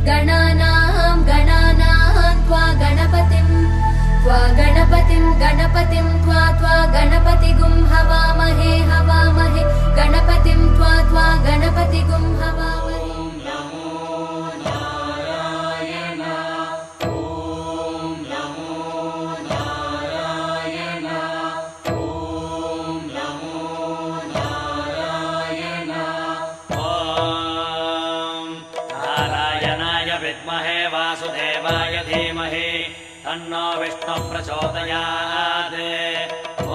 गणानां त्वा गणपतिं त्वा गणपतिगुं हवामहे गणपतिं त्वा गणपतिगुं हवामहे। विद्महे वासुदेवाय धीमहि तन्नो विष्णुः प्रचोदयात्। ॐ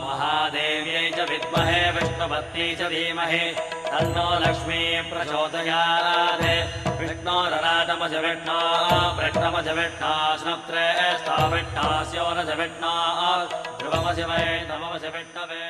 महादेव्यै च विद्महे विष्णुपत्न्यै च धीमहि तन्नो लक्ष्मी प्रचोदयात्। विष्णोरराटमज विष्णो वृष्णमज विष्णो स्नुत्रे स्था विष्णास्योरज विष्णो ध्रुवमज वै नममज विष्णवे।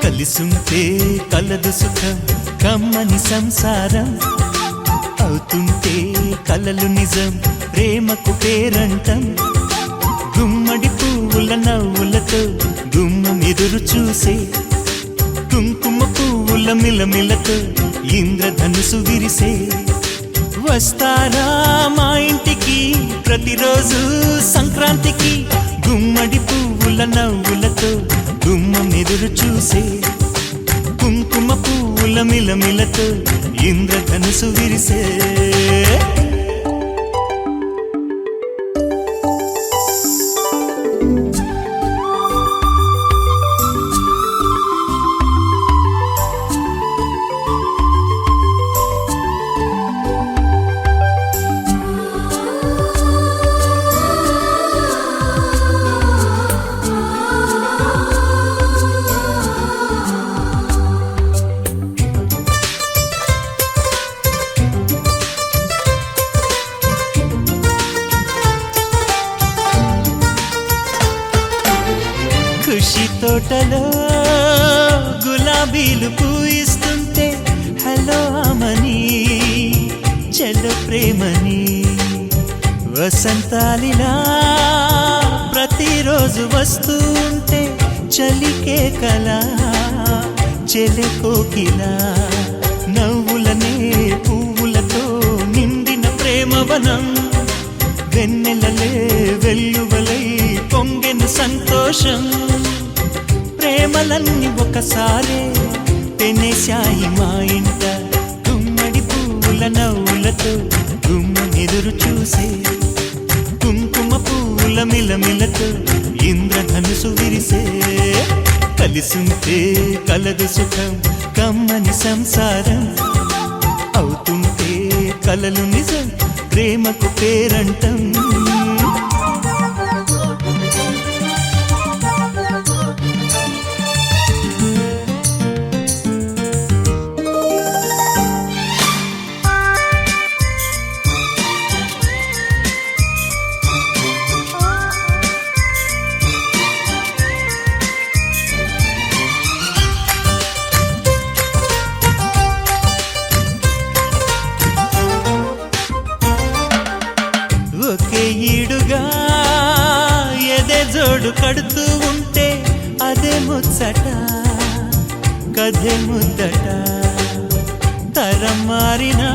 కలిసుంటే కలదు సుఖం కమ్మని సంసారం అవుతుంటే కలలు నిజం ప్రేమకు పేరంటం గుమ్మడి పువ్వుల నవ్వులతో గుమ్మం ఎదురు చూసే కుంకుమ పువ్వుల మిలమిలతో ఇంద్రధనుసు విరిసే వస్తారా మా ఇంటికి ప్రతిరోజు సంక్రాంతికి గుమ్మడి పువ్వుల నవ్వులతో గుమ్మం ఎదురు చూసే కుంకుమ పువ్వుల మిలమిలతో ఇంద్రధనుసు విరిసే ఖుషి తోటలో గులాబీలు పూయిస్తుంటే హలో అమని చెల్లో ప్రేమని వసంతాలిలా ప్రతిరోజు వస్తూ ఉంటే చలికే కలా చెలె కోకిలా నవ్వులనే పువ్వులతో నిండిన ప్రేమవనం వెన్నెలలే వెల్లువలై పొంగెను సంతోషం ప్రేమలన్నీ ఒకసారే పెనేశాయి మా ఇంట గుమ్మడి పువ్వుల నవ్వులతో గుమ్మనెదురు చూసే కుంకుమ పువ్వుల మిలమిలతో ఇంద్రధనుసు విరిసే కలిసుంటే కలదు సుఖం కమ్మని సంసారం అవుతుంటే కలలు నిజం ప్రేమకు పేరంటం జోడు కడుతూ ఉంటే అదే ముచ్చట కథే ముద్దట. తరం మారినా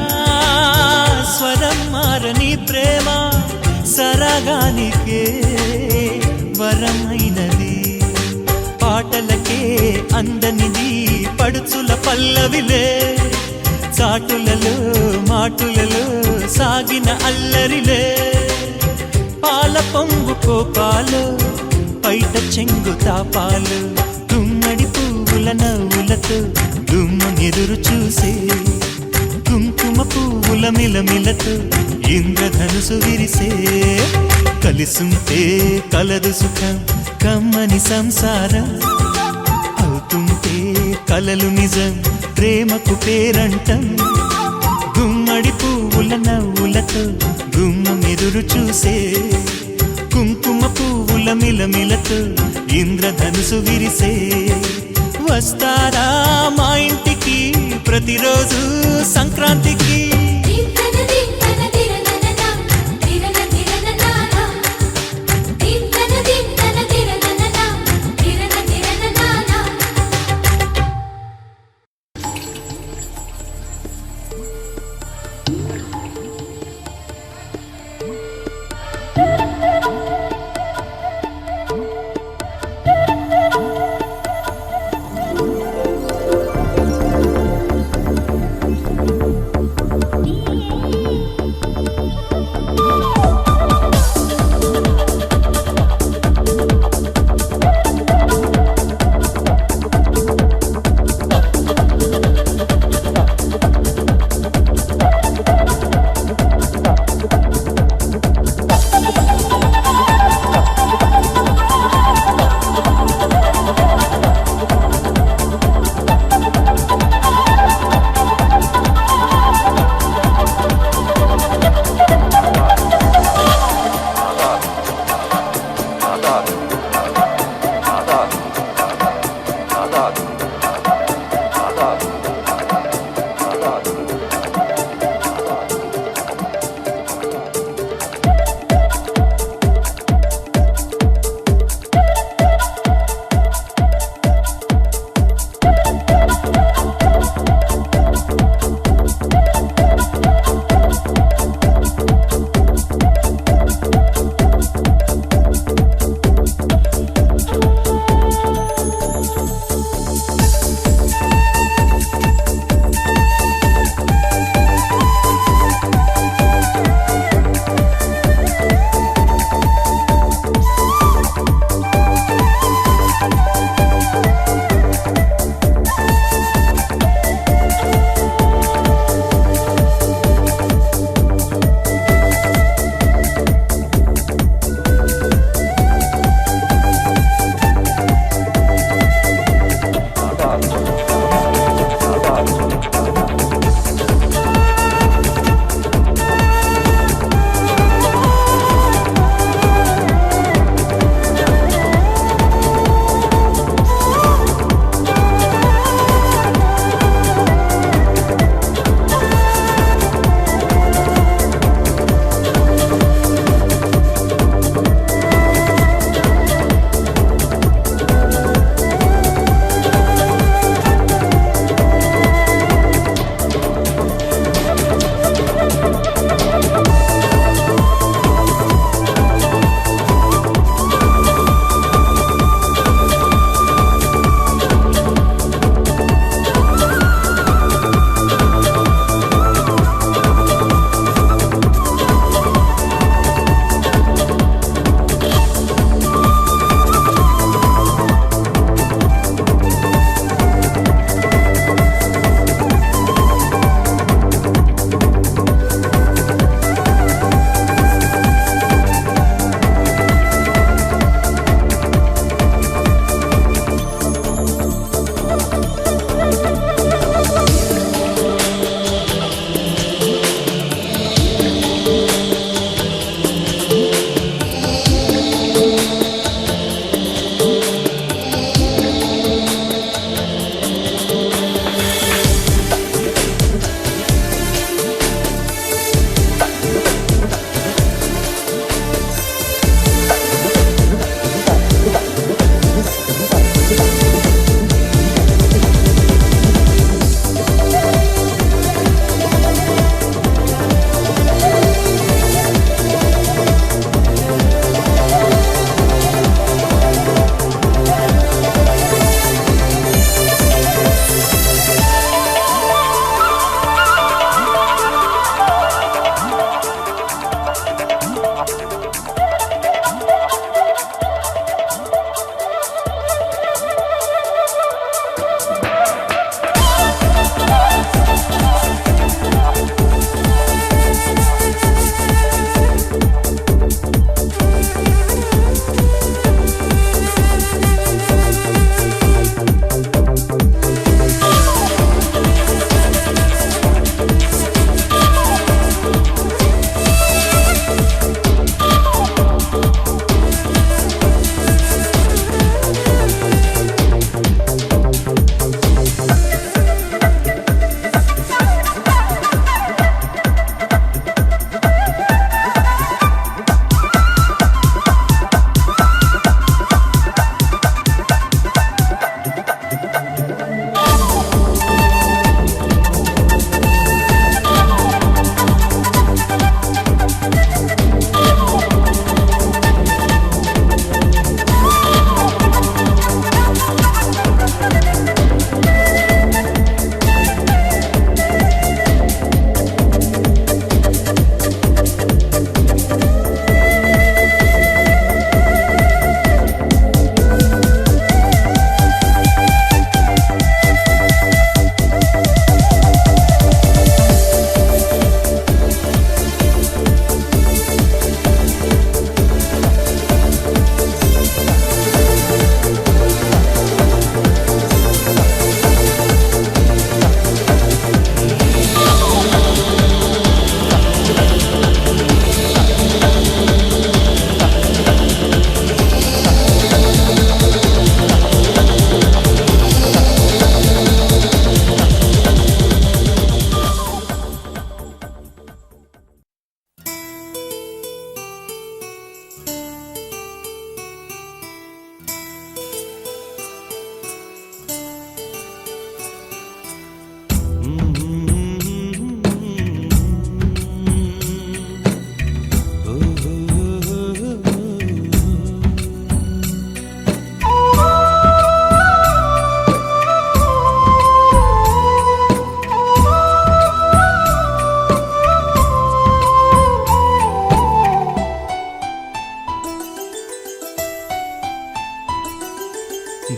స్వరం మారని ప్రేమ సరగానికే వరమైనది. పాటలకే అందనిది పడుచుల పల్లవిలే, చాటులలో మాటులలో సాగిన అల్లరిలే. పాల పొంగు కోపాలు పైట చెంగు తాపాలు, గుమ్మడి పువ్వుల నవ్వులతో గుమ్మనెదురు చూసే, కుంకుమ పువ్వుల మిలమిలతో ఇంద్రధనుసు విరిసే. కలిసుంటే కలదు సుఖం కమ్మని సంసారం, అవుతుంటే కలలు నిజం ప్రేమకు పేరంటం. గుమ్మడి పువ్వుల నవ్వులతో గుమ్మమెదురు చూసే, కుంకుమ పువ్వుల మిలమిలతో ఇంద్రధనుసు విరిసే. వస్తారా మా ఇంటికి ప్రతిరోజు సంక్రాంతికి. దీంతన దీంతన దిరనననా దిరన దిరననానా దీంతన దీంతన దిరనననా దిరన దిరననానా.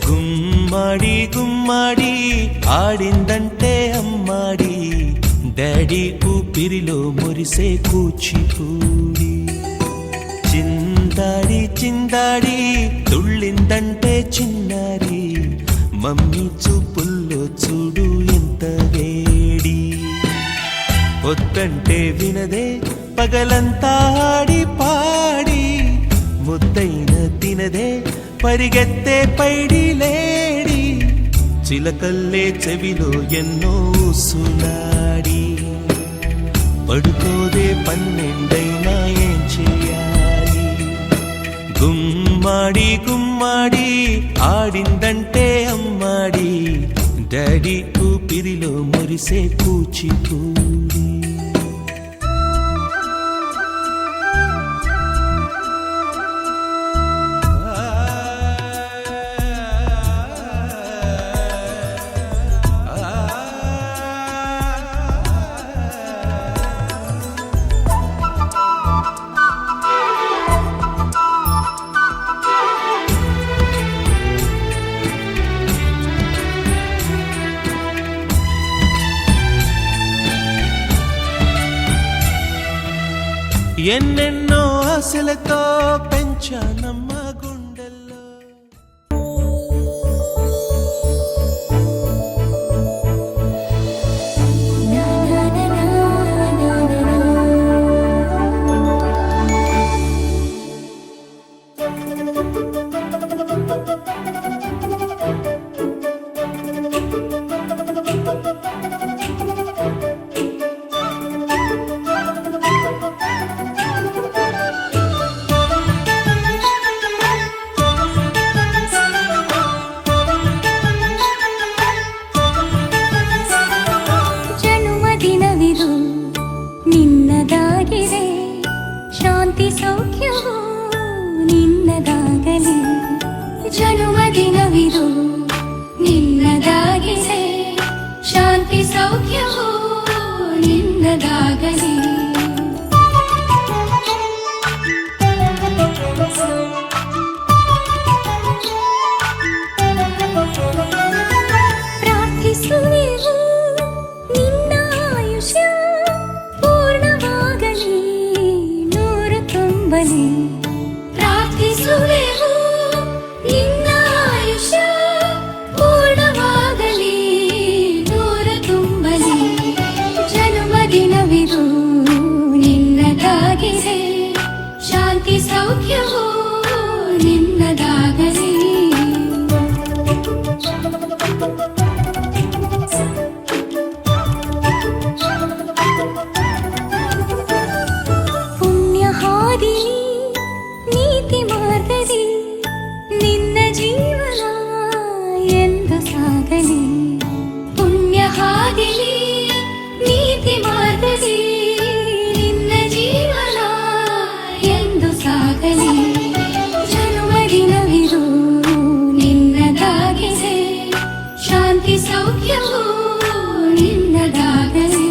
గుమ్మాడి గుమ్మాడి ఆడిందంటే అమ్మాడి డాడీ ఊపిరిలో మురిసే కూచిపూడి చిందాడి చిందాడి తుళ్ళిందంటే చిన్నారి మమ్మీ చూపుల్లో చూడు ఎంత వేడి వద్దంటే వినదే పగలంతా ఆడి పాడి ముద్దైన తినదే పరిగెత్తే పైడి లేడి చిలకల్లే చెవిలో ఎన్నో సులాడి పడుకోదే పన్నెండైనా ఏం చేయాలి గుమ్మాడి గుమ్మాడి ఆడిందంటే అమ్మాడి డాడీ ఊపిరిలో మురిసే కూచిపూడి ఎన్నెన్నో ఆశలతో పెంచానమ్మ గుండెల్లో ಜನುಮದಿನವಿದು ನಿನ್ನದಾಗಿದೆ ಶಾಂತಿ ಸೌಖ್ಯವು ನಿನ್ನದಾಗಲಿ ಜನುಮದಿನವಿದು ನಿನ್ನದಾಗಿದೆ ಶಾಂತಿ ಸೌಖ್ಯವು ನಿನ್ನದಾಗಲಿ ಪ್ರಾರ್ಥಿಸುವೆವು ನಿನ್ನ ಆಯುಷ್ಯ ಪೂರ್ಣವಾಗಲಿ ನೂರು ತುಂಬಲಿ ಪ್ರಾರ್ಥಿಸುವೆವು ನಿನ್ನ ಆಯುಷ್ಯ ಪೂರ್ಣವಾಗಲಿ ನೂರು ತುಂಬಲಿ ಜನ್ಮದಿನವಿದು ನಿನ್ನದಾಗಿದೆ ಶಾಂತಿ ಸೌಖ್ಯವು ನಿನ್ನದಾಗಲಿ ಪುಣ್ಯ ಹಾದಿಲಿ ನೀತಿ ಮಾರ್ಗದಿ ನಿನ್ನ ಜೀವನ ಎಂದು ಸಾಗಲಿ ಪುಣ್ಯ ಹಾದಿಲಿ ನೀತಿ ಮಾರ್ಗದಿ ನಿನ್ನ ಜೀವನ ಎಂದು ಸಾಗಲಿ ಜನ್ಮದಿನವಿದು ನಿನ್ನದಾಗಿದೆ ಶಾಂತಿ ಸೌಖ್ಯವು ನಿನ್ನದಾಗಲಿ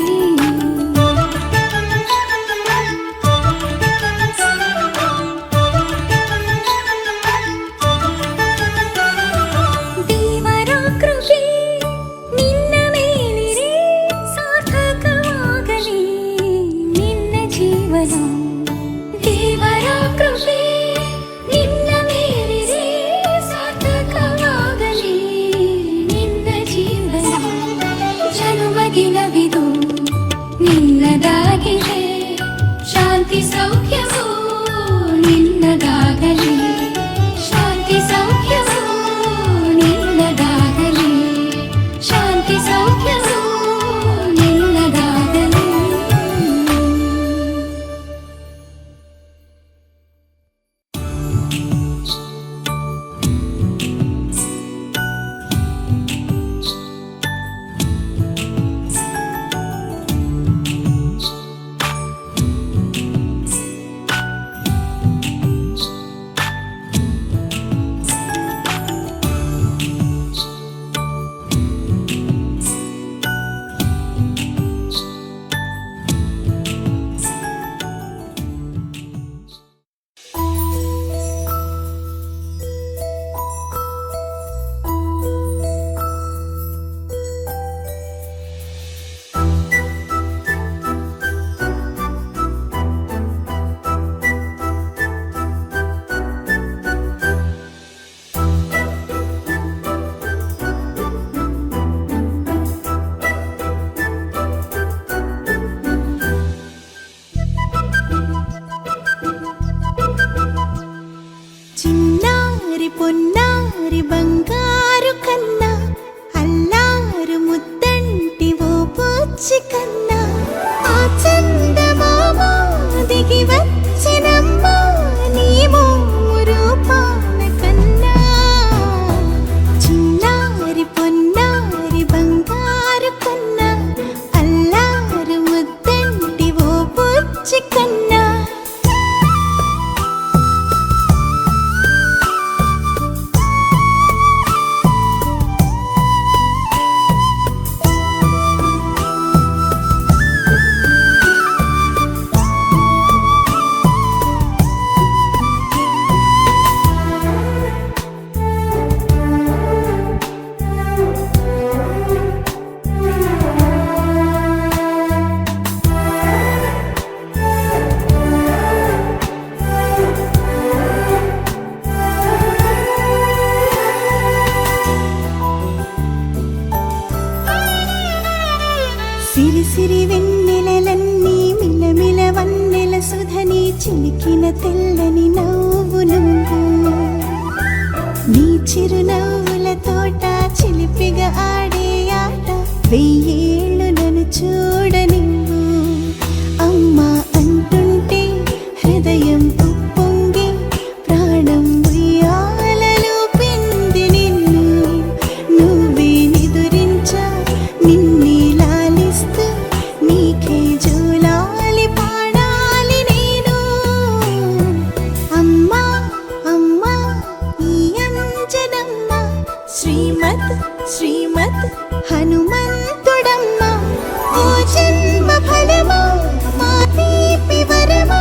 ದೇವರ ಕೃಪೆ ನಿನ್ನ ಮೇಲಿರೆ ಸಾರ್ಥಕವಾಗಲಿ పొన్నారి బంగారు కన్నా అల్లారు ముద్దంటి ఓ పూచి కన్నా ఆ చందమామ దిగి వచ్చినమ్మా నీ రూపాన కన్నా చిన్నారి పొన్నారి బంగారు కన్నా అల్లారు ముద్దంటి ఓ పూచి కన్నా సిరి సిరి వెన్నెలలన్నీ మిలమిల వన్నెల సుధని చిలికిన తెల్లని నవ్వు నువ్వు నీ చిరునవ్వుల తోట చిలిపిగా ఆడే ఆట వెయ్యేళ్ళు నన్ను చూడనివ్వు అమ్మా అంటుంటే హృదయం ఉప్పొంగి ప్రాణం ఉయ్యాలలో పిండి నిన్ను నువ్వే నిదురించా నిన్నే లాలిస్తూ నీకే జోలాలి పాడాలి నేను అమ్మా అమ్మా ఈ అంజనమ్మ శ్రీమత్ శ్రీమత్ హనుమంతుడమ్మ ఓ జన్మ ఫలమా మా తీపి వరమా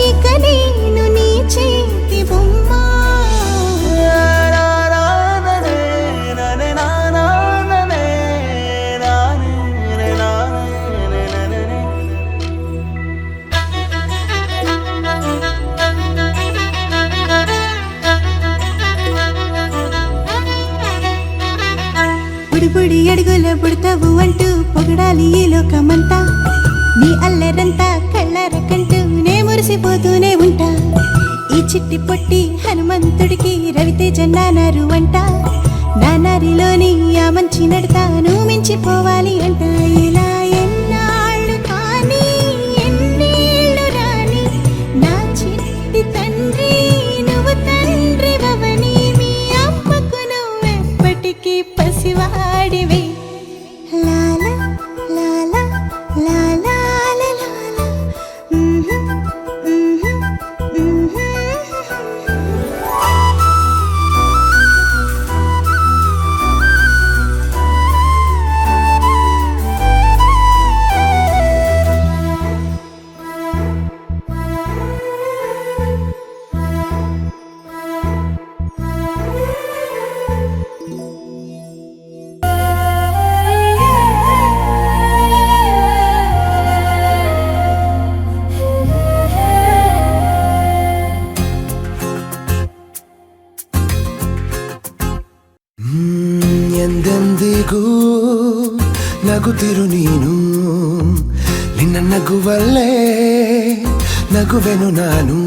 ఇక నేను నీ చేతి బొమ్మ బుడిబుడి అడుగుల బుడతావు అంటూ పొగడాలి ఈ లోకమంతా నీ అల్లరంతా కళ్ళారకంటూ నే మురిసిపోతూనే ఉంటా ఈ చిట్టి పొట్టి హనుమంతుడికి రవితేజ నానారు అంట నానారిలోని ఆ మంచి నడతాను మించిపోవాలి అంట ఇలా ఎన్నాళ్ళు కానీ ఎన్నేళ్ళు రాని నా చిట్టి తండ్రి నువ్వు తండ్రి భవని మీ అమ్మకు నువ్వెప్పటికీ పసివాడివి లాల లాల లాల లాల ಎಂದೆಂದಿಗೂ ನಗುತ್ತಿರು ನೀನು ನಿನ್ನ ನಗುವಲ್ಲೇ ನಗುವೆನು ನಾನು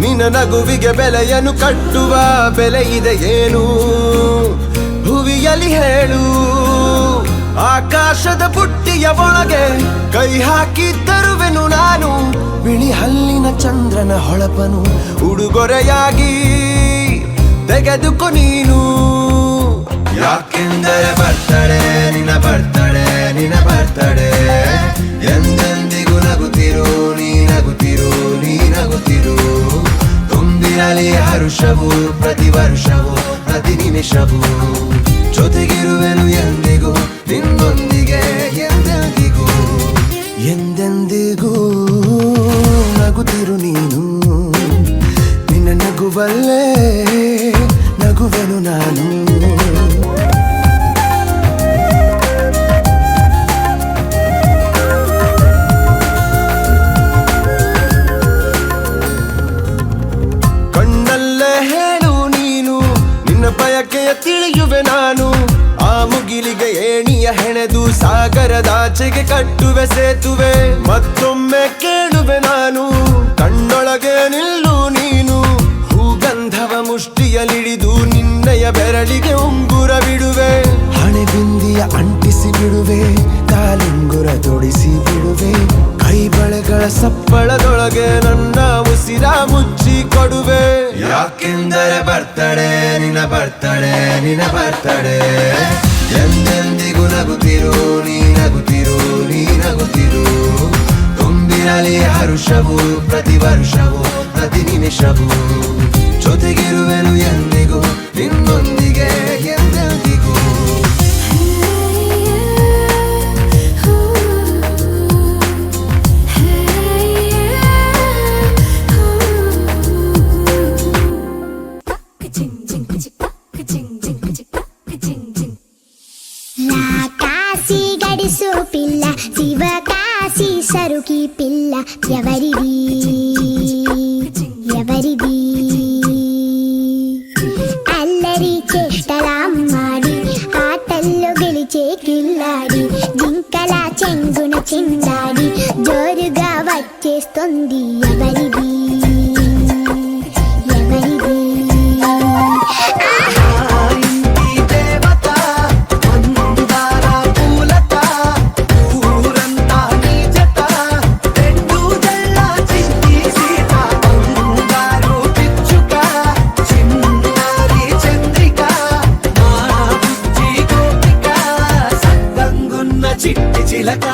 ನಿನ್ನ ನಗುವಿಗೆ ಬೆಲೆಯನ್ನು ಕಟ್ಟುವ ಬೆಲೆ ಇದೆ ಏನು ಭುವಿಯಲ್ಲಿ ಹೇಳು ಆಕಾಶದ ಬುಟ್ಟಿಯ ಒಳಗೆ ಕೈ ಹಾಕಿ ತರುವೆನು ನಾನು ಬಿಳಿ ಹಲ್ಲಿನ ಚಂದ್ರನ ಹೊಳಪನು ಉಡುಗೊರೆಯಾಗಿ ತೆಗೆದುಕೊ ನೀನು ಯಾಕೆಂದರೆ ಬರ್ತಡೆ ನಿನ್ನ ಬರ್ತಡೆ ನಿನ್ನ ಬರ್ತಡೆ ಎಂದೆಂದಿಗೂ ನಗುತ್ತಿರು ನೀ ನಗುತ್ತಿರು ನೀ ನಗುತ್ತಿರು ತುಂಬಿರಲಿ ಹರುಷವು ಪ್ರತಿ ವರ್ಷವೂ ಪ್ರತಿ ನಿಮಿಷವೂ ಜೊತೆಗಿರುವೆನು ಎಂದಿಗೂ ನಿನ್ನೊಂದಿಗೆ ಎಂದೆಂದಿಗೂ ಎಂದೆಂದಿಗೂ ನಗುತ್ತಿರು ನೀನು ನಿನ್ನ ನಗುವಲ್ಲೇ ನಗುವೆನು ನಾನು ಕಣ್ಣಲ್ಲೇ ಹೇಳು ನೀನು ನಿನ್ನ ಬಯಕೆಯ ತಿಳಿಯುವೆ ನಾನು ಆ ಮುಗಿಲಿಗೆ ಏಣಿಯ ಹೆಣೆದು ಸಾಗರದಾಚೆಗೆ ಕಟ್ಟುವೆ ಸೇತುವೆ ಮತ್ತೊಮ್ಮೆ ಕೇಳುವೆ ನಾನು ಕಣ್ಣೊಳಗೆ ನಿಲ್ಲು ನೀನು ಹೂಗಂಧವ ಮುಷ್ಟಿ ಸಪ್ಪಳದೊಳಗೆ ನನ್ನ ಉಸಿರ ಮುಚ್ಚಿ ಕೊಡುವೆ. ಯಾಕೆಂದರೆ ಬರ್ತಡೆ ನಿನ್ನ ಬರ್ತಡೆ ನಿನ್ನ ಬರ್ತಡೆ, ಎಂದೆಂದಿಗೂ ನಗುತ್ತಿರು ನೀ ನಗುತ್ತಿರು ನೀ ನಗುತ್ತಿರು. ತುಂಬಿರಲಿ ಹರುಷವು ಪ್ರತಿ ವರ್ಷವೂ ಪ್ರತಿ ನಿಮಿಷವೂ, ಜೊತೆಗಿರುವೆನು ಎಂದಿಗೂ ನಿನ್ನೊಂದಿಗೆ ಎಂದೆಂದಿಗೂ. కాశీ గడిసు పిల్ల శివ కాశీ సరుకి పిల్ల ఎవరిది ఎవరిది అల్లరి చేష్టలాడి ఆటల్లో గెలిచే కిల్లాడి జింకల చెంగున చిందాడి జోరుగా వచ్చేస్తుంది ఎవరిది ఎవరిది. చిట్టి చిలక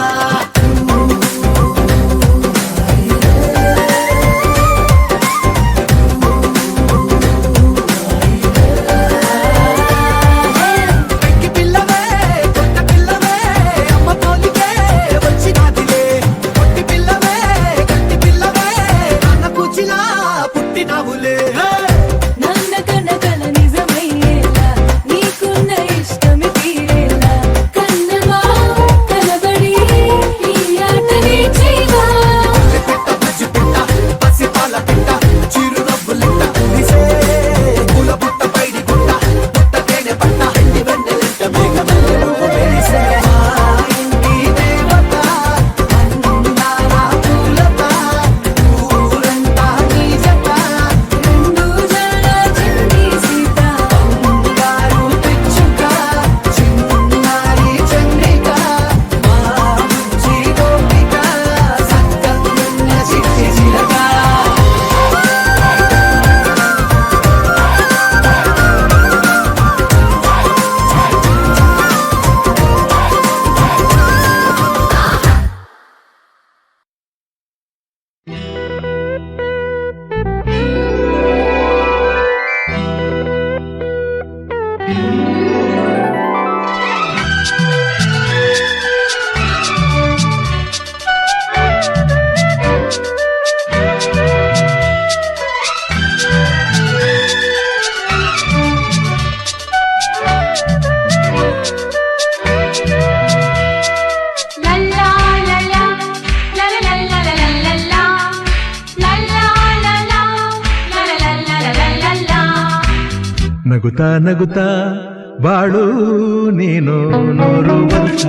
ನಗುತ್ತಾ ನಗುತ್ತಾ ಬಾಳು ನೀನು 100 ವರ್ಷ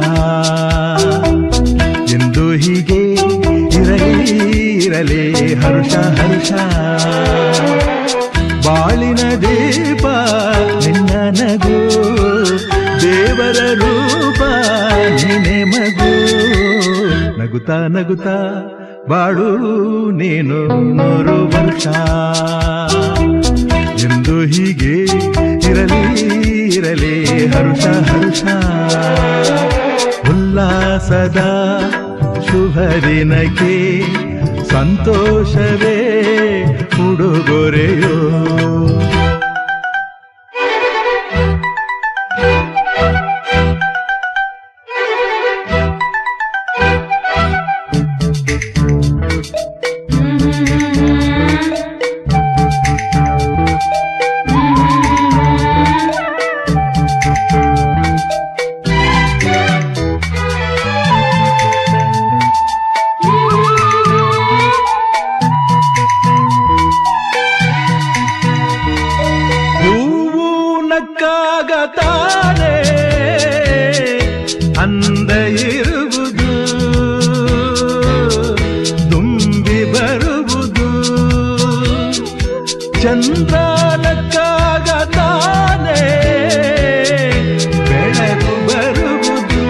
ಎಂದು ಹೀಗೆ ಇರಲಿ ಇರಲಿ ಹರುಷ ಹರುಷ. ಬಾಳಿನ ದೀಪ ನಿನ್ನ ನಗು, ದೇವರ ರೂಪ ನೀನೆ ಮಗು. ನಗುತ್ತಾ ನಗುತ್ತಾ ಬಾಳು ನೀನು 100 ವರ್ಷ ಎಂದು ಹೀಗೆ ಇರಲಿ ಇರಲಿ ಹರುಷ ಹರುಷ. ಉಲ್ಲಾಸದ ಶುಭ ದಿನಕ್ಕೆ ಸಂತೋಷವೇ ಉಡುಗೊರೆಯೋ. ನಕ್ಕಾಗತಾನೆ ಅಂದ ಇರುವುದು, ತುಂಬಿ ಬರುವುದು. ಚಂದ್ರ ನಕ್ಕಾಗತಾನೆ ಬೆಳಕು ಬರುವುದು,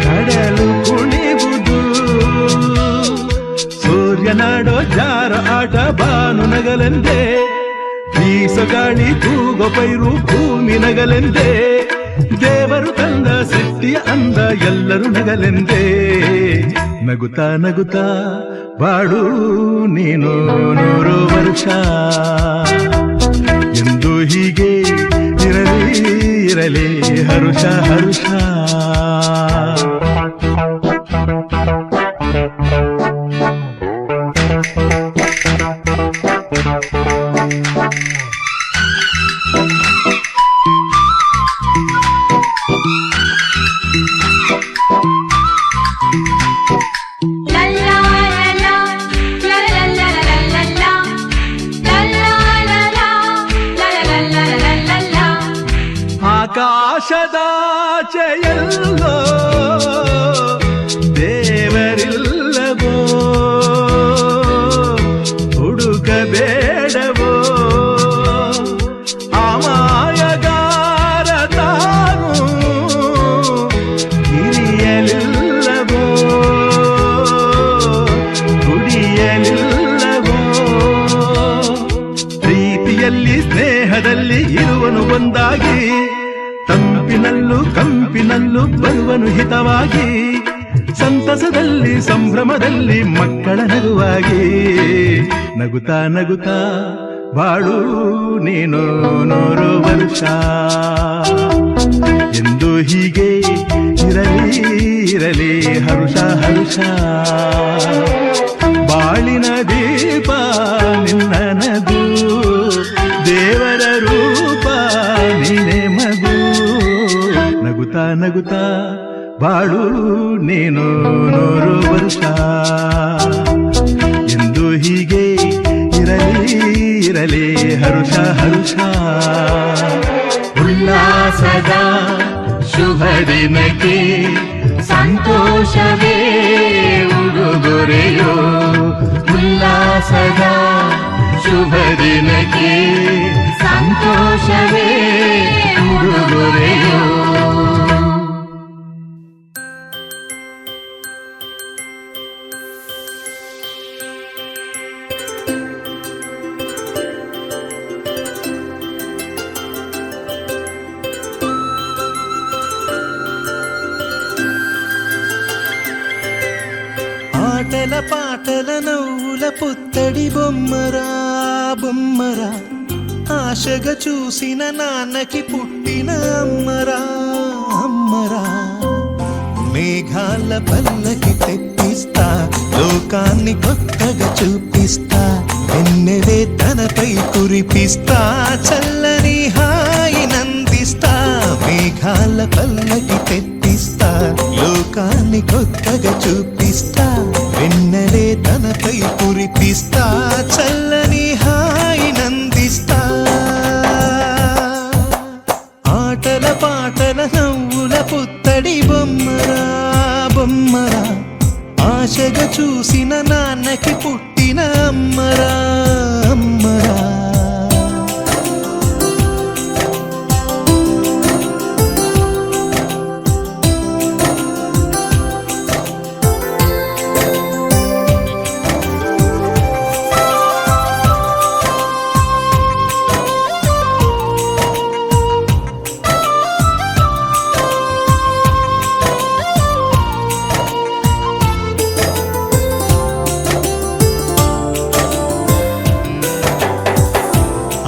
ಕಡಲು ಕುಣಿವುದು. ನಗಲೆಂದೇ ಬೀಸಗಾಳಿ ತೂಗೋ ಪೈರು ಭೂಮಿ ನಗಲೆಂದೇ ದೇವರು ತಂದ ಸೃಷ್ಟಿಯ ಅಂದ ಎಲ್ಲರೂ ನಗಲೆಂದೇ ನಗುತ್ತಾ ನಗುತ್ತಾ ಬಾಡು ನೀನು 100 ವರ್ಷ ಎಂದು ಹೀಗೆ ಇರಲಿ ಇರಲಿ ಹರುಷ ಹರುಷ ಆಕಾಶದಾಚೆಯಲ್ಲೋ ದೇವರಿಲ್ಲವೋ ಹುಡುಕಬೇಡವೋ ಅಮಾಯಗಾರ ತಾನು ಹಿರಿಯಲಿಲ್ಲವೋ ಕುಡಿಯಲಿಲ್ಲವೋ ಪ್ರೀತಿಯಲ್ಲಿ ಸ್ನೇಹದಲ್ಲಿ ಇರುವನು ಒಂದಾಗಿ ತಂಪಿನಲ್ಲೂ ಕಂಪಿನಲ್ಲೂ ಬರುವನು ಹಿತವಾಗಿ ಸಂತಸದಲ್ಲಿ ಸಂಭ್ರಮದಲ್ಲಿ ಮಕ್ಕಳ ನಗುವಾಗಿ ನಗುತ್ತಾ ನಗುತ್ತಾ ಬಾಳು ನೀನು 100 ವರ್ಷ ಎಂದು ಹೀಗೆ ಇರಲಿ ಇರಲಿ ಹರುಷ ಹರುಷ ಬಾಳಿನ ದೀಪ ನಿನ್ನ ನಗು ದೇವರ ರೂಪ ನೀನೆ ಮಗು ನಗುತ್ತಾ ನಗುತ್ತಾ ಬಾಳು ನೀನು 100 ವರ್ಷ ಎಂದು ಹೀಗೆ ಇರಲಿ ಇರಲಿ ಹರುಷ ಹರುಷ ಉಲ್ಲಾಸದ ಶುಭ ದಿನಕ್ಕೆ ಸಂತೋಷವೇ ಉಡುಗೊರೆಯೋ ಉಲ್ಲಾಸದ ಶುಭ ದಿನಕ್ಕೆ ಸಂತೋಷವೇ ಉಡುಗೊರೆಯೋ ఆటల పాటల నవ్వుల పుత్తడి బొమ్మరా బొమ్మరా ఆశగా చూసిన నాన్నకి పుట్టిన అమ్మరా అమ్మరా మేఘాల పల్లకి తెప్పిస్తా లోకాన్ని కొత్తగా చూపిస్తా వెన్నెలే తనపై కురిపిస్తా చల్లని హాయి నందిస్తా మేఘాల పల్లకి తెప్పిస్తా లోకాన్ని కొత్తగా చూపిస్తా వెన్నెలే తనపై కురిపిస్తా చల్లని హాయి నందిస్తా ఆటల పాటల నవ్వుల పుత్తడి బొమ్మరా బొమ్మరా ఆశగా చూసిన నాన్నకి పుట్టిన అమ్మరా అమ్మరా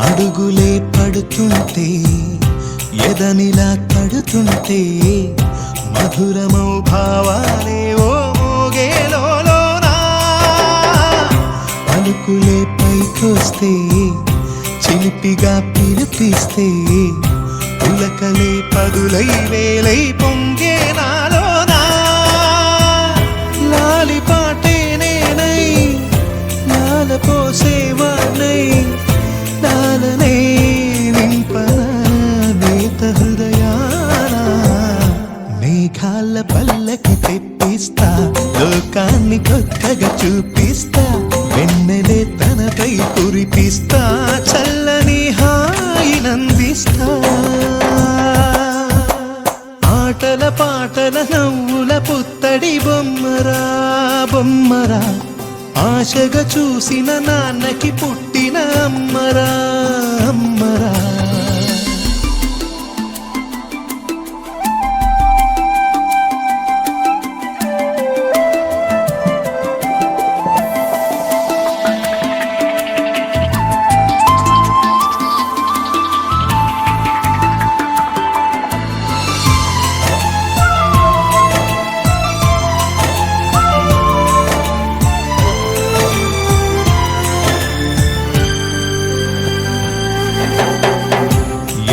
అడుగులే పడుతుంటే ఎదనిలా తడుతుంటే మధురమౌ భావాలే ఓ మోగేలోనా పలుకులే పైకొస్తే చిలిపిగా పిలిపిస్తే పులకలే పదులై వేలై పొంగే నాలోనా లాలి పాటే నేనై లాల పోసేవానై లాలనే నింపన నేత హృదయాన మేఘాల పల్లకి తెప్పిస్తా లోకాన్ని కొత్తగా చూపిస్తా వెన్నెలే తనపై కురిపిస్తా చల్లని హాయి నందిస్తా ఆటల పాటల నవ్వుల పుత్తడి బొమ్మరా బొమ్మరా ఆశగా చూసిన నాన్నకి పుట్టిన అమ్మరా అమ్మరా.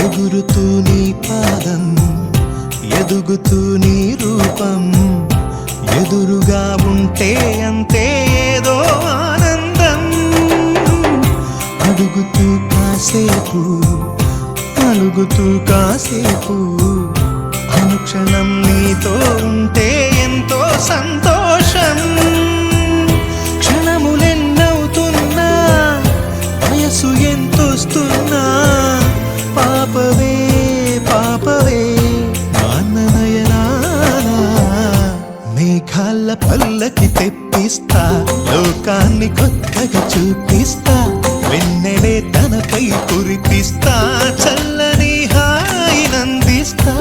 ఎగురుతూ నీ పాదం ఎదుగుతూ నీ రూపం ఎదురుగా ఉంటే అంతే ఏదో ఆనందం. అడుగుతూ కాసేపు అలుగుతూ కాసేపు అనుక్షణం నీతో ఉంటే ఎంతో సంతోషం. క్షణములెన్నవుతున్నా వయసు ఎంతొస్తున్నా పాపవే పాపవే నాన్ననయనానా. మేఘాల పల్లకి తెప్పిస్తా లోకాన్ని కొత్తగా చూపిస్తా. వెన్నెలే తనపై కురిపిస్తా చల్లని హాయినందిస్తా.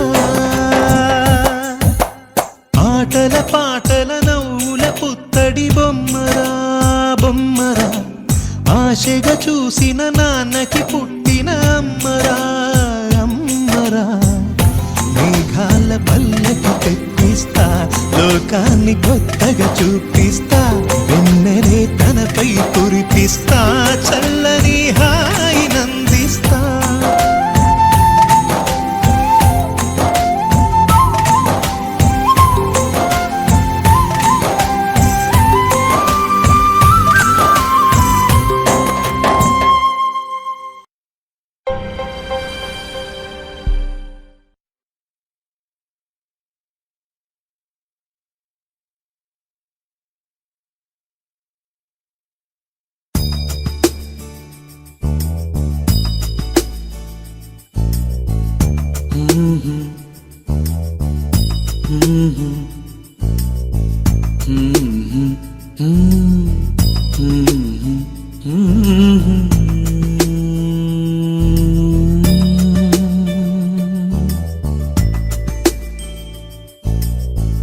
ఆటల పాటల నవ్వుల పుత్తడి బొమ్మరా బొమ్మరా. ఆశగా చూసిన నాన్నకి పుట్టిన అమ్మరా అమ్మరా. మేఘాల పల్లకి తెప్పిస్తా లోకాన్ని కొత్తగా చూపిస్తా. వెన్నెలే తనపై కురిపిస్తా చల్లని హాయినందిస్తా.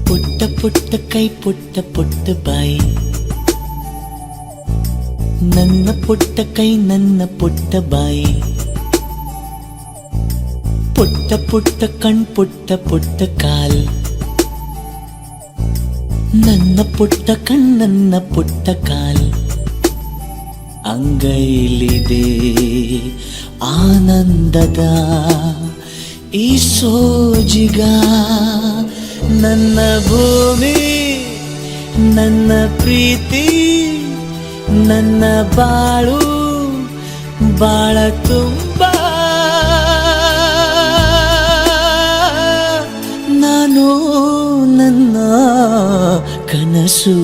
ಪುಟ್ಟ ಪುಟ್ಟ ಕೈ ಪುಟ್ಟ ಪುಟ್ಟ ಬಾಯಿ ನನ್ನ ಪುಟ್ಟ ಕೈ ನನ್ನ ಪುಟ್ಟ ಬಾಯಿ ಪುಟ್ಟ ಪುಟ್ಟ ಕಣ್ ಪುಟ್ಟ ಪುಟ್ಟ ಕಾಲ್ ನನ್ನ ಪುಟ್ಟ ಕಣ್ ನನ್ನ ಪುಟ್ಟ ಕಾಲ್ ಅಂಗೈಲಿದೆ ಆನಂದದ ಈ ಸೋಜಿಗ ನನ್ನ ಭೂಮಿ ನನ್ನ ಪ್ರೀತಿ ನನ್ನ ಬಾಳು ಬಾಳ ತುಂಬ ನಾನು ನನ್ನ ಕನಸು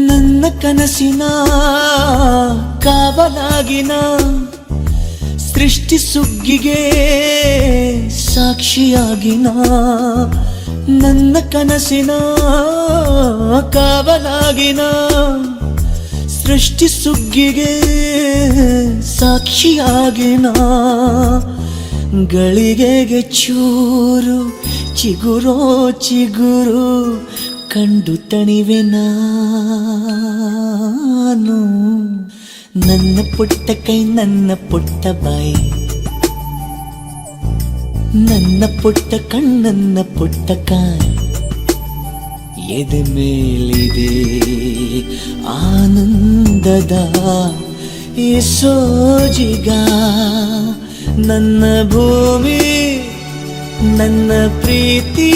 ನನ್ನ ಕನಸಿನ ಕಾವಲಾಗಿನ ಸೃಷ್ಟಿ ಸುಗ್ಗಿಗೆ ಸಾಕ್ಷಿಯಾಗಿನ ನನ್ನ ಕನಸಿನ ಕಾವಲಾಗಿನ ಸೃಷ್ಟಿ ಸುಗ್ಗಿಗೆ ಸಾಕ್ಷಿಯಾಗಿನ ಗಳಿಗೆಗೆ ಚೂರು ಚಿಗುರೋ ಚಿಗುರು ಕಂಡು ತಣಿವೆ ನಾನು ನನ್ನ ಪುಟ್ಟ ಕೈ ನನ್ನ ಪುಟ್ಟ ಬಾಯಿ ನನ್ನ ಪುಟ್ಟ ಕಣ್ಣನ್ನ ಪುಟ್ಟ ಕಾಯಿ ಎದೆ ಮೇಲಿದೆ ಆನಂದದ ಈ ಸೋಜಿಗ ನನ್ನ ಭೂಮಿ ನನ್ನ ಪ್ರೀತಿ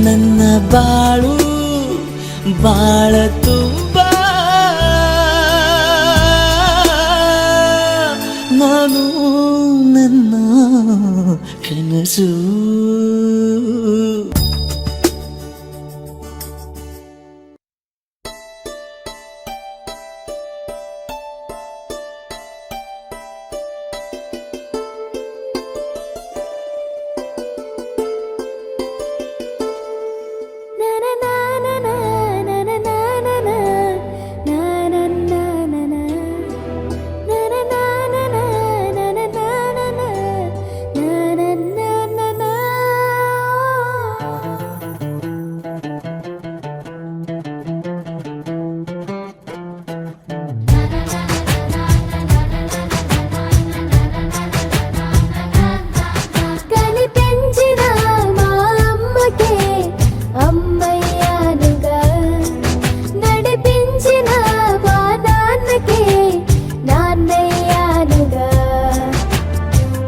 ನನ್ನ ಬಾಳು ಬಾಳ ತುಂಬ ನಾನು ನನ್ನ ಕನಸು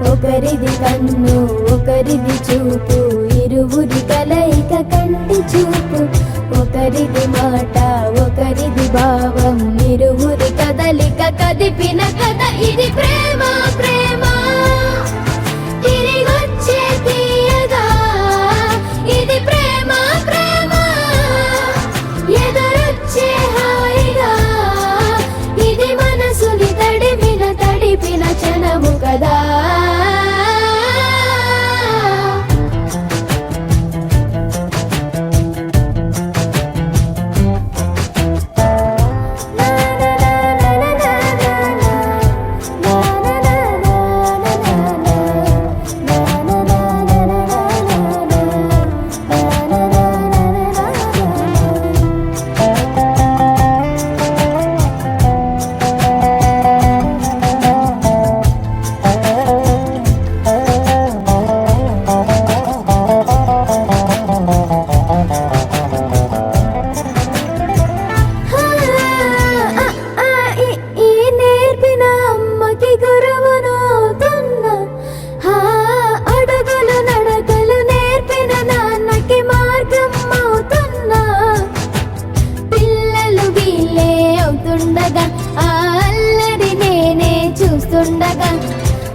ఒకరిది కన్ను ఒకరిది చూపు ఇరువురి కలయిక కంటి చూపు ఒకరిది మాట ఒకరిది భావం ఇరువురి కదలిక కదిపిన కథ ఇది ప్రేమ ప్రేమ తిరిగొచ్చే తీయగా ఇది ప్రేమ ప్రేమ ఎదురొచ్చే హాయిగా ఇది మనసుని తడిపిన క్షణము కదా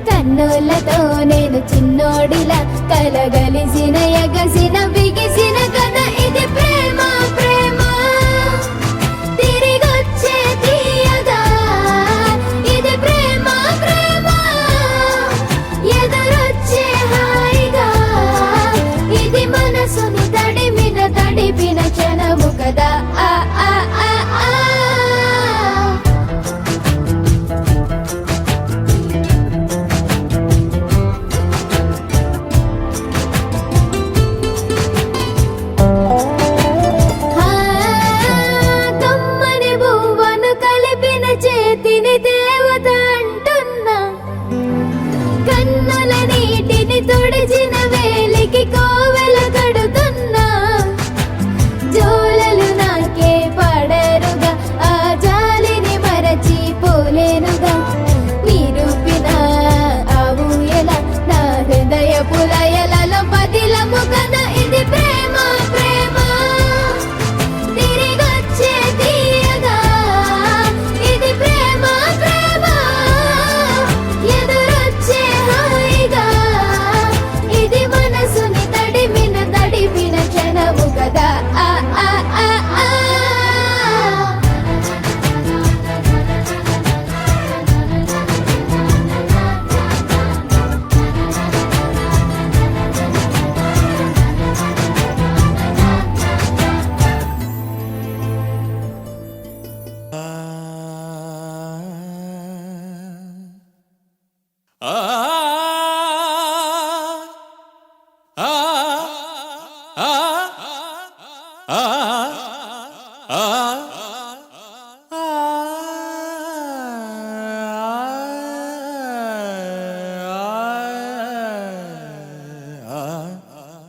కన్నులతో నేను చిన్నోడిలా కలగలిసిన ఎగసిన బిగిసిన కథ ఇది ప్రేమ ప్రేమ తిరిగొచ్చే తీయగా ఇది ప్రేమ ప్రేమ ఎదురొచ్చే హాయిగా ఇది మనసుని తడిపిన క్షణము కదా ఆ ఆ ఆ ఆ చేతిని దేవత అంటున్నా కన్నుల నీటిని తుడిచిన వేలికి కోవెల కడుతున్నా జోలలు నాకే పడరుగా ఆ జాలిని మరచి పోలేనుగా నిరూపిన ఆవు ఎలా నా హృదయ పులయలలో పదిలము కదా ఇది ప్రేమ ప్రేమ తిరిగొచ్చే తీయగా ఇది ప్రేమ ప్రేమ ఎదురొచ్చే హాయిగా ఇది మనసుని తడిపిన క్షణము కదా ఆ ఆ ఆ ఆ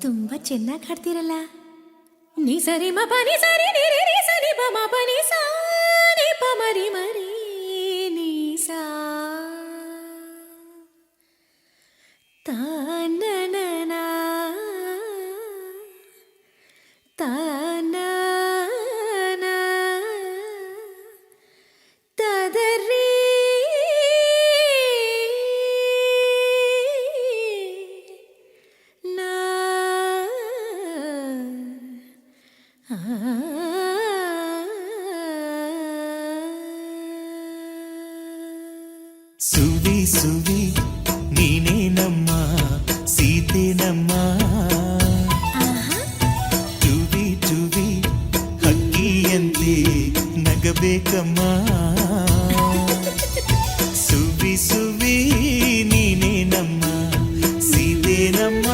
ತುಂಬಾ ಚೆನ್ನಾಗಿ ಹಾಡ್ತೀರಲ್ಲ ನೀ ಸರಿ ಮ ಪನಿ ಸರಿ ನಿ ರಿ ರಿ ಸರಿ ಪ ಮ ಪನಿ ಸಾ ನಿ ಪ ಮರಿ ಮರಿ ನೀ ತಾನನನ ತಾನನ ತದರಿ ನಾ ಸುವಿ ಸುವಿ ನೀನೇ ನಮ್ಮ ಸೀತೆ ನಮ್ಮ ಟುವಿ ಟುವಿ ಹಕ್ಕಿಯಂತೆ ನಗಬೇಕಮ್ಮ ಸುವಿ ಸುವಿ ನೀನೇ ನಮ್ಮ ಸೀತೆ ನಮ್ಮ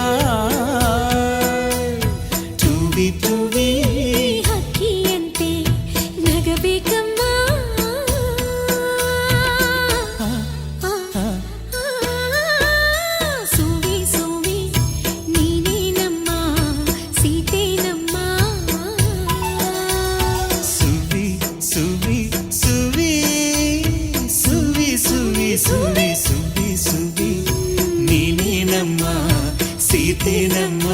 ಟುವಿ ಟುವಿ ಹಕ್ಕಿಯಂತೆ ನಗಬೇಕಮ್ಮ ಸುವಿ ಸುವಿ ನೀನೇ ನಮ್ಮ ಸೀತೆ ನಮ್ಮ ಸುವಿ ಸುವಿ ಸುವಿ ಸುವಿ ಸುವಿ ಸುವಿ ಸುವಿ ಸುವಿ ನೀನೇ ನಮ್ಮ ಸೀತೆ ನಮ್ಮ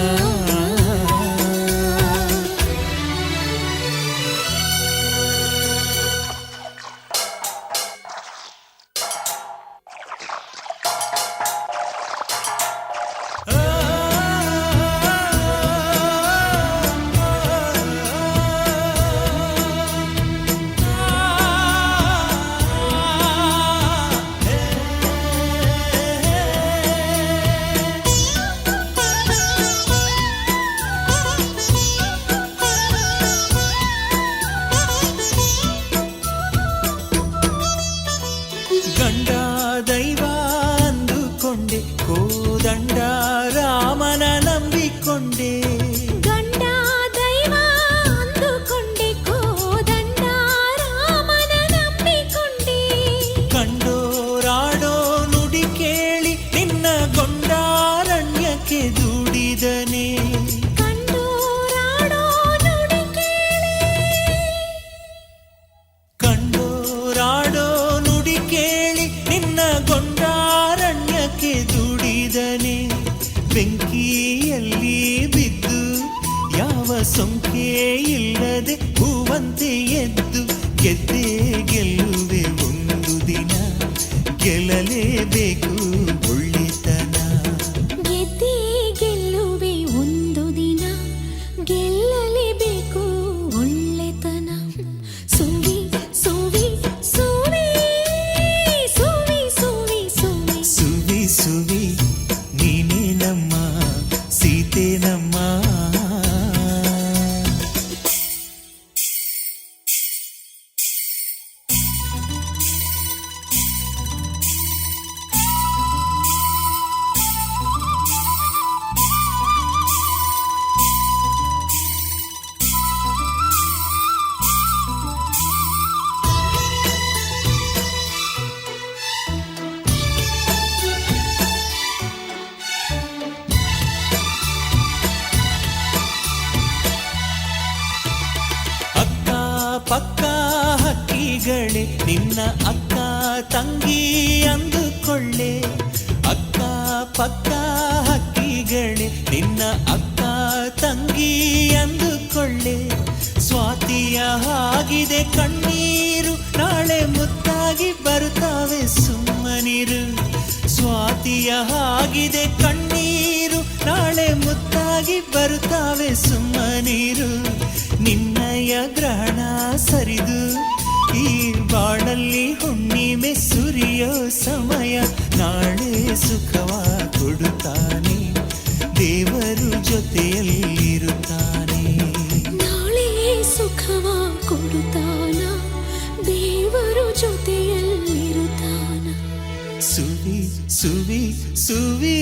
ಗಂಡ ದೈವ ಅಂದುಕೊಂಡೆ ಕೋದಂಡ ರಾಮನ ನಂಬಿಕೊಂಡೆ ಗಂಡ ದೈವ ಅಂದುಕೊಂಡೆ ಕೋದಂಡ ರಾಮನ ನಂಬಿಕೊಂಡೆ ಕಂಡೋರಾಡೋ ನುಡಿ ಕೇಳಿ ನಿನ್ನ ಗೊಂಡಾರಣ್ಯಕ್ಕೆ ದುಡಿದನೆ ಕಂಡೋರಾಡೋ ನುಡಿ ಕೇಳಿ ಕಂಡೋರಾಡೋ ನುಡಿ ಕೇಳಿ ನಿನ್ನ ಗೊಂಡಾರಣ್ಯಕ್ಕೆ ದುಡಿದನೆ ಬೆಂಕಿಯಲ್ಲಿ ಬಿದ್ದು ಯಾವ ಸೊಂಕೆ ಇಲ್ಲದೆ ಹೂವಂತೆ ಎದ್ದು ಗೆದ್ದೆ ಗೆಲ್ಲುವೆ ಒಂದು ದಿನ ಗೆಲ್ಲಲೇಬೇಕು ಒಳ್ಳೆತನ ಗೆದ್ದೆ ಗೆಲ್ಲುವೆ ಒಂದು ದಿನ ಗೆಲ್ಲಲೇಬೇಕು ಒಳ್ಳೆತನ ಸುವಿ ಸುವಿ ಸುವಿ ಸುವಿ ಸುವಿ ಸುವಿ ಸುವಿ ಸುವಿ ನೀನೇ ನಮ್ಮ ಸೀತೆ ನಮ್ಮ ಅಕ್ಕ ಪಕ್ಕ ಹಕ್ಕಿಗಳೇ ನಿನ್ನ ಅಕ್ಕ ತಂಗಿ ಅಂದುಕೊಳ್ಳೆ ಅಕ್ಕ ಪಕ್ಕ ಹಕ್ಕಿಗಳೇ ನಿನ್ನ ಅಕ್ಕ ತಂಗಿ ಅಂದುಕೊಳ್ಳೆ ಸ್ವಾತಿಯ ಹಾಗಿದೆ ಕಣ್ಣೀರು ನಾಳೆ ಮುತ್ತಾಗಿ ಬರುತ್ತಾವೆ ಸುಮ್ಮನಿರು ಸ್ವಾತಿಯ ಹಾಗಿದೆ ಕಣ್ಣೀರು ನಾಳೆ ಮುತ್ತಾಗಿ ಬರುತ್ತಾವೆ ಸುಮ್ಮನಿರು ನಿನ್ನಯ ಗ್ರಹಣ ಸರಿದು ಈ ಬಾಳಲ್ಲಿ ಹುಣ್ಣಿಮೆ ಸುರಿಯೋ ಸಮಯ ನಾಳೆ ಸುಖವ ಕೊಡುತ್ತಾನೆ ದೇವರು ಜೊತೆಯಲ್ಲಿರುತ್ತಾನೆ ನಾಳೆ ಸುಖವ ಕೊಡುತ್ತಾನ ದೇವರು ಜೊತೆಯಲ್ಲಿರುತ್ತಾನ ಸುವಿ ಸುವಿ ಸುವಿ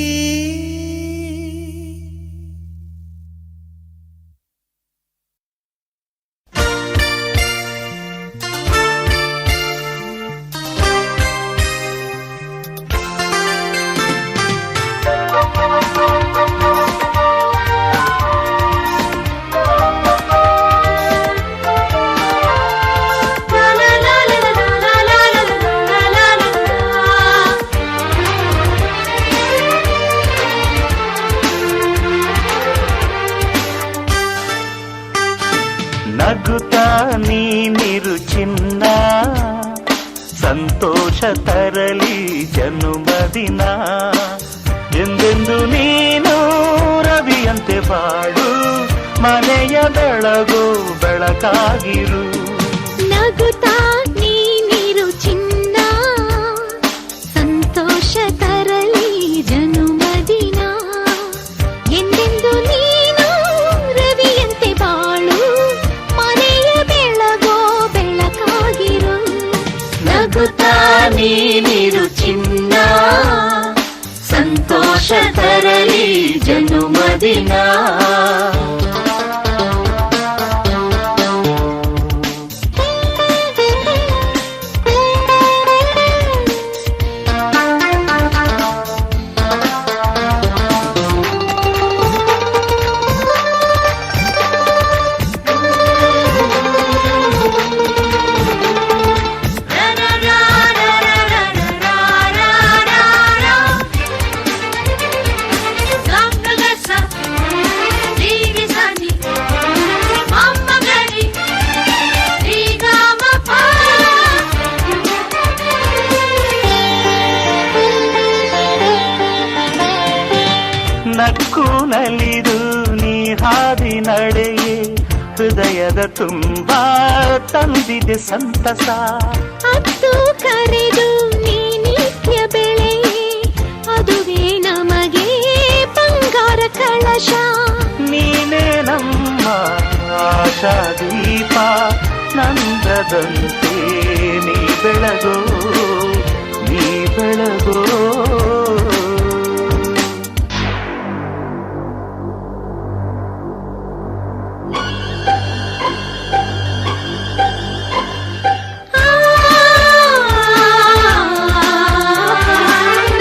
ನಗುತ್ತಾ ನೀನಿರು ಚಿನ್ನ, ಸಂತೋಷ ತರಲಿ ಜನುಮದಿನ. ಎಂದೆಂದು ನೀನು ರವಿಯಂತೆ ಬಾಳು, ಮನೆಯ ಬೆಳಗೋ ಬೆಳಕಾಗಿರು. ನಗುತ್ತಾ ನೀನಿರು ಚಿನ್ನ, ಸಂತೋಷ ತರಲಿ ಜನುಮದಿನ. ಎಂದೆಂದು ನೀನು ರವಿಯಂತೆ ಬಾಳು, ಮನೆಯ ಬೆಳಗೋ ಬೆಳಕಾಗಿರು. ನಗುತ್ತಾ ನೀನಿರು ಚಿನ್ನ, ಸಂತೋಷ ತರಲಿ ಜನುಮದಿನ. ನಕ್ಕು ನಲಿದು ನೀ ಹಾದಿ ನಡೆಯೇ, ಹೃದಯದ ತುಂಬ ತಂದಿದೆ ಸಂತಸ. ಅತ್ತು ಕರೆದು ನೀ ನಿತ್ಯ ಬೆಳೆಯೇ, ಅದುವೇ ನಮಗೆ ಬಂಗಾರ ಕಳಶ. ನೀನೇ ನಮ್ಮ ಆಶಾ ದೀಪ, ನಂದದಂತೆ ನೀ ಬೆಳಗೋ, ನೀ ಬೆಳಗೋ.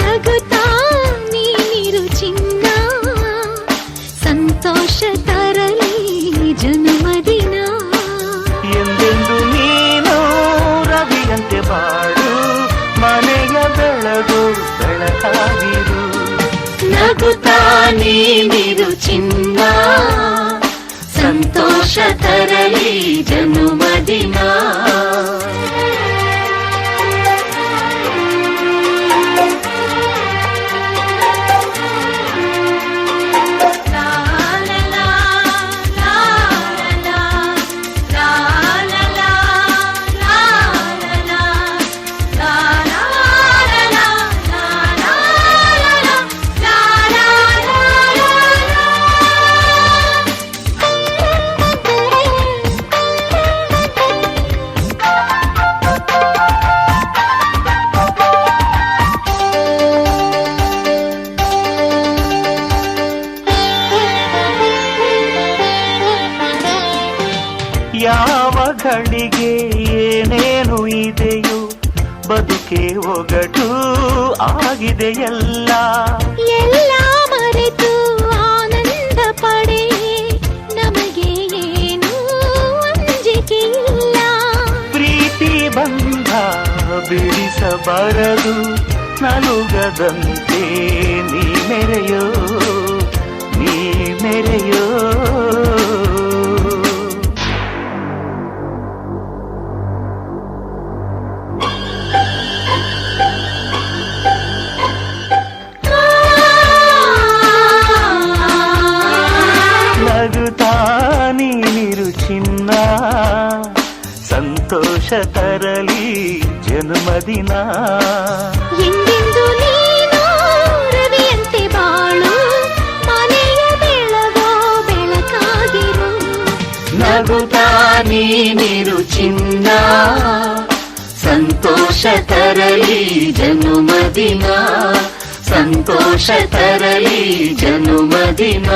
ನಗುತ್ತಾ ನೀನಿರು ಚಿನ್ನ, ಸಂತೋಷ ತರಲಿ ಜನ್ಮದಿನ. ಎಂದೆಂದು ನೀನು ರವಿಯಂತೆ ಬಾಳು, ಮನೆಯ ಬೆಳಗು ಬೆಳಕಾಗಿರು. ನಗುತ್ತಾ ನೀನಿರು ಚಿನ್ನ, ಸಂತೋಷ ತರಲಿ ಜನುಮದಿನ. ಯಾವ ಘಳಿಗೆ ಏನೇನು ಇದೆಯೋ, ಬದುಕೆ ಒಗಟು ಆಗಿದೆ ಎಲ್ಲ. ಎಲ್ಲ ಮರೆತು ಆನಂದ ಪಡೆ, ನಮಗೆ ಏನು ಅಂಜಿಕೆ ಇಲ್ಲ. ಪ್ರೀತಿ ಬಂಧ ಬಿಡಿಸಬಾರದು, ನಲುಗದಂತೆ ನೀ ಮೆರೆಯೋ, ನೀ ಮೆರೆಯೋ. ನಗುತ್ತಾ ನೀನಿರು ಚಿನ್ನ, ಸಂತೋಷ ತರಲಿ ಜನ್ಮದಿನ. ಎಂದೆಂದು ನೀನು ರವಿಯಂತೆ ಬಾಳು, ಮನೆಯ ಬೆಳಗೋ ಬೆಳಕಾಗಿರು. ನಗುತ್ತಾ ನೀನಿರು ಚಿನ್ನ, ಸಂತೋಷ ತರಲಿ ಜನುಮದಿನ. ಸಂತೋಷ ತರಲಿ ಜನುಮದಿನ.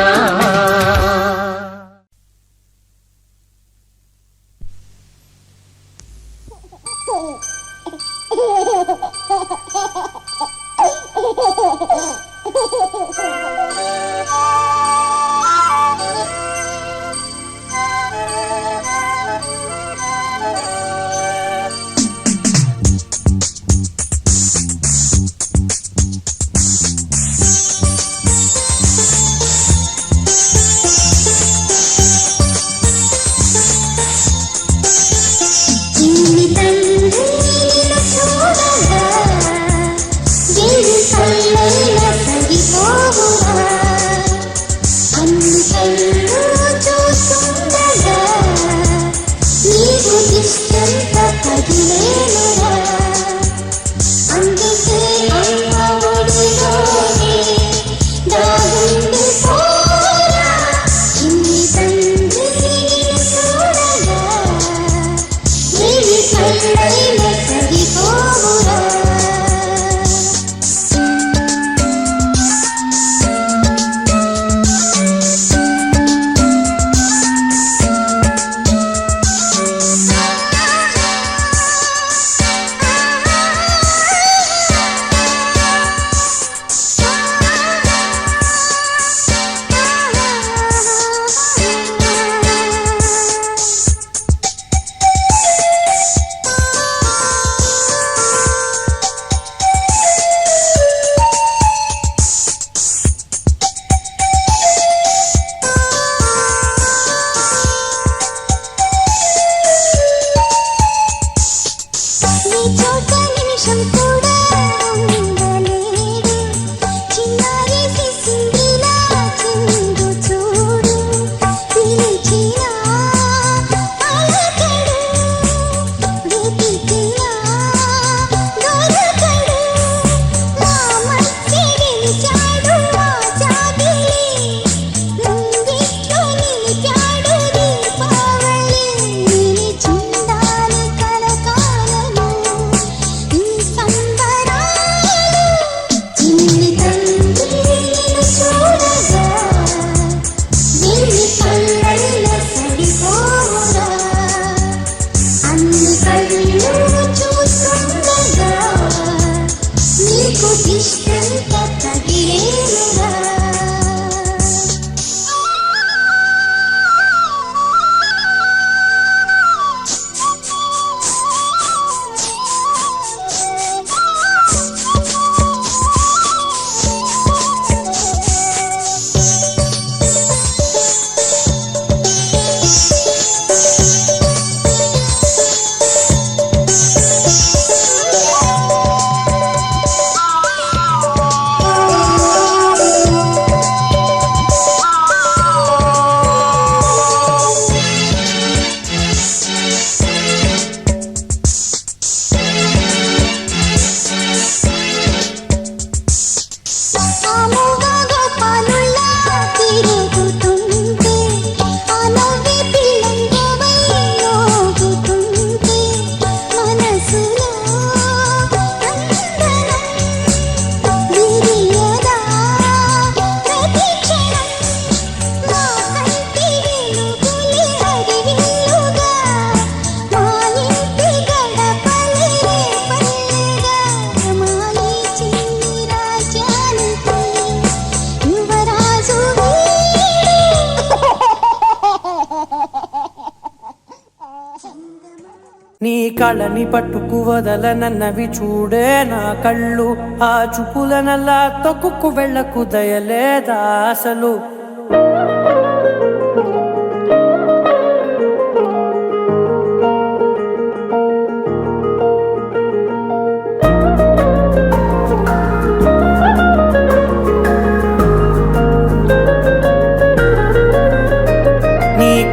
కళ్ళని పట్టుకు వదలనన్నవి చూడే నా కళ్ళు ఆ చూపులనల్లా తొక్కుకు వెళ్ళకు దయలేదా అసలు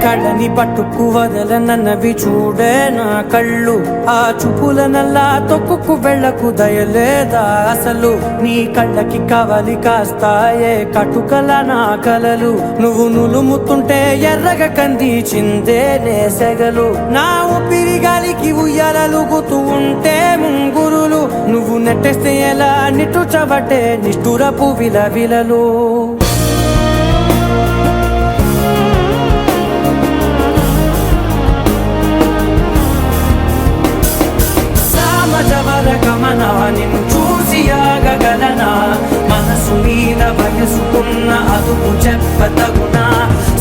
కళ్ళని పట్టుకు వదలనన్నవి చూడే నా కళ్ళు ఆ చూపులనల్లా తొక్కుకు వెళ్ళకు దయలేదా అసలు నీ కళ్ళకి కవలి కాస్తాయే కటుకల నా కలలు నువ్వు నులుముతుంటే ఎర్రగ కంది చిందే నేసెగలు నా ఊపిరి గాలికి ఉయ్యాలలుగుతూ ఉంటే ముంగురులు నువ్వు నెట్టేస్తే ఎలా నిట్టుచబట్టే నిష్ఠురపు విలవిలలు గమనా నిన్ను చూసి ఆగగలనా మనసు మీద వయసుకున్న అదుపు చెప్పతగునా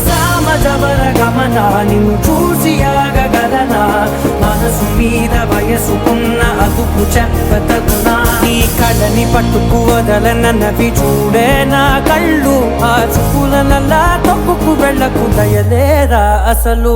సామజవర గమనా నిన్ను చూసి ఆగగలనా మనసు మీద వయసుకున్న అదుపు చెప్పతగునా నీ కళ్ళని పట్టుకు వదలనన్నవి చూడే నా కళ్ళు ఆ చూపులనల్లా తొక్కుకు వెళ్ళకు దయలేరా అసలు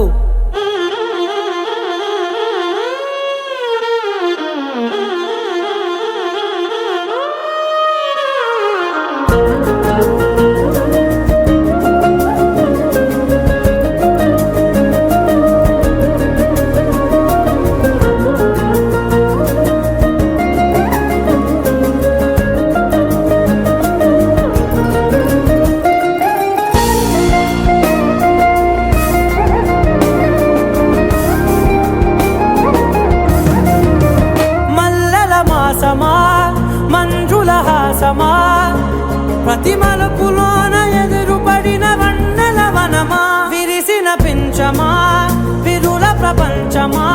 మంజుల హాసమా ప్రతి మలుపులోన ఎదురుపడిన వన్నెల వనమా విరిసిన పించమా విరుల ప్రపంచమా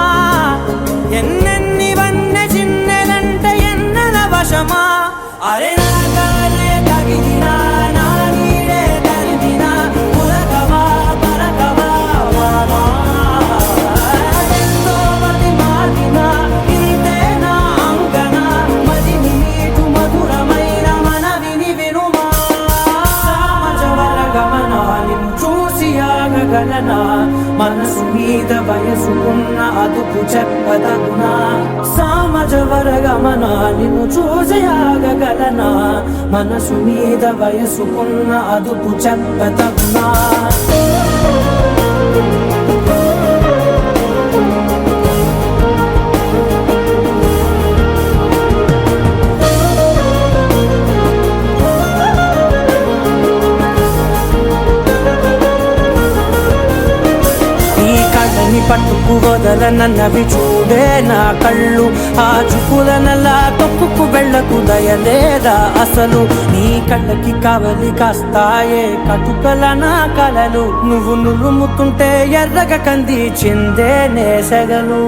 ఎన్నెన్ని వన్నె చిన్నెలంటే ఎన్నెల వశమా అరే నాగాలే తగిలినా నా నీడే తరిమినా పులకవా పలకవా వామా ఎంతో మతి మాటినా ఇంతే నా అంగన మదిని నీటు మధురమైన మనవిని వినుమా సామజవర గమనా నిన్ను చూసి ఆగగలనా మనసు మీద వయసుకున్న అదుపు చెప్పదగునా సామజవర గమనా నిన్ను చూసి ఆగగలనా మనసు మీద వయసుకున్న అదుపు చెప్పదగునా పట్టుకు వదలనన్నవి చూడే నా కళ్ళు ఆ చూపులనల్లా తొక్కుకు వెళ్ళకు దయలేదా అసలు నీ కళ్ళకి కవలి కాస్తాయే కటుకల నా కలలు నువ్వు నులుముతుంటే ఎర్రగ కంది చిందే నేసెగలు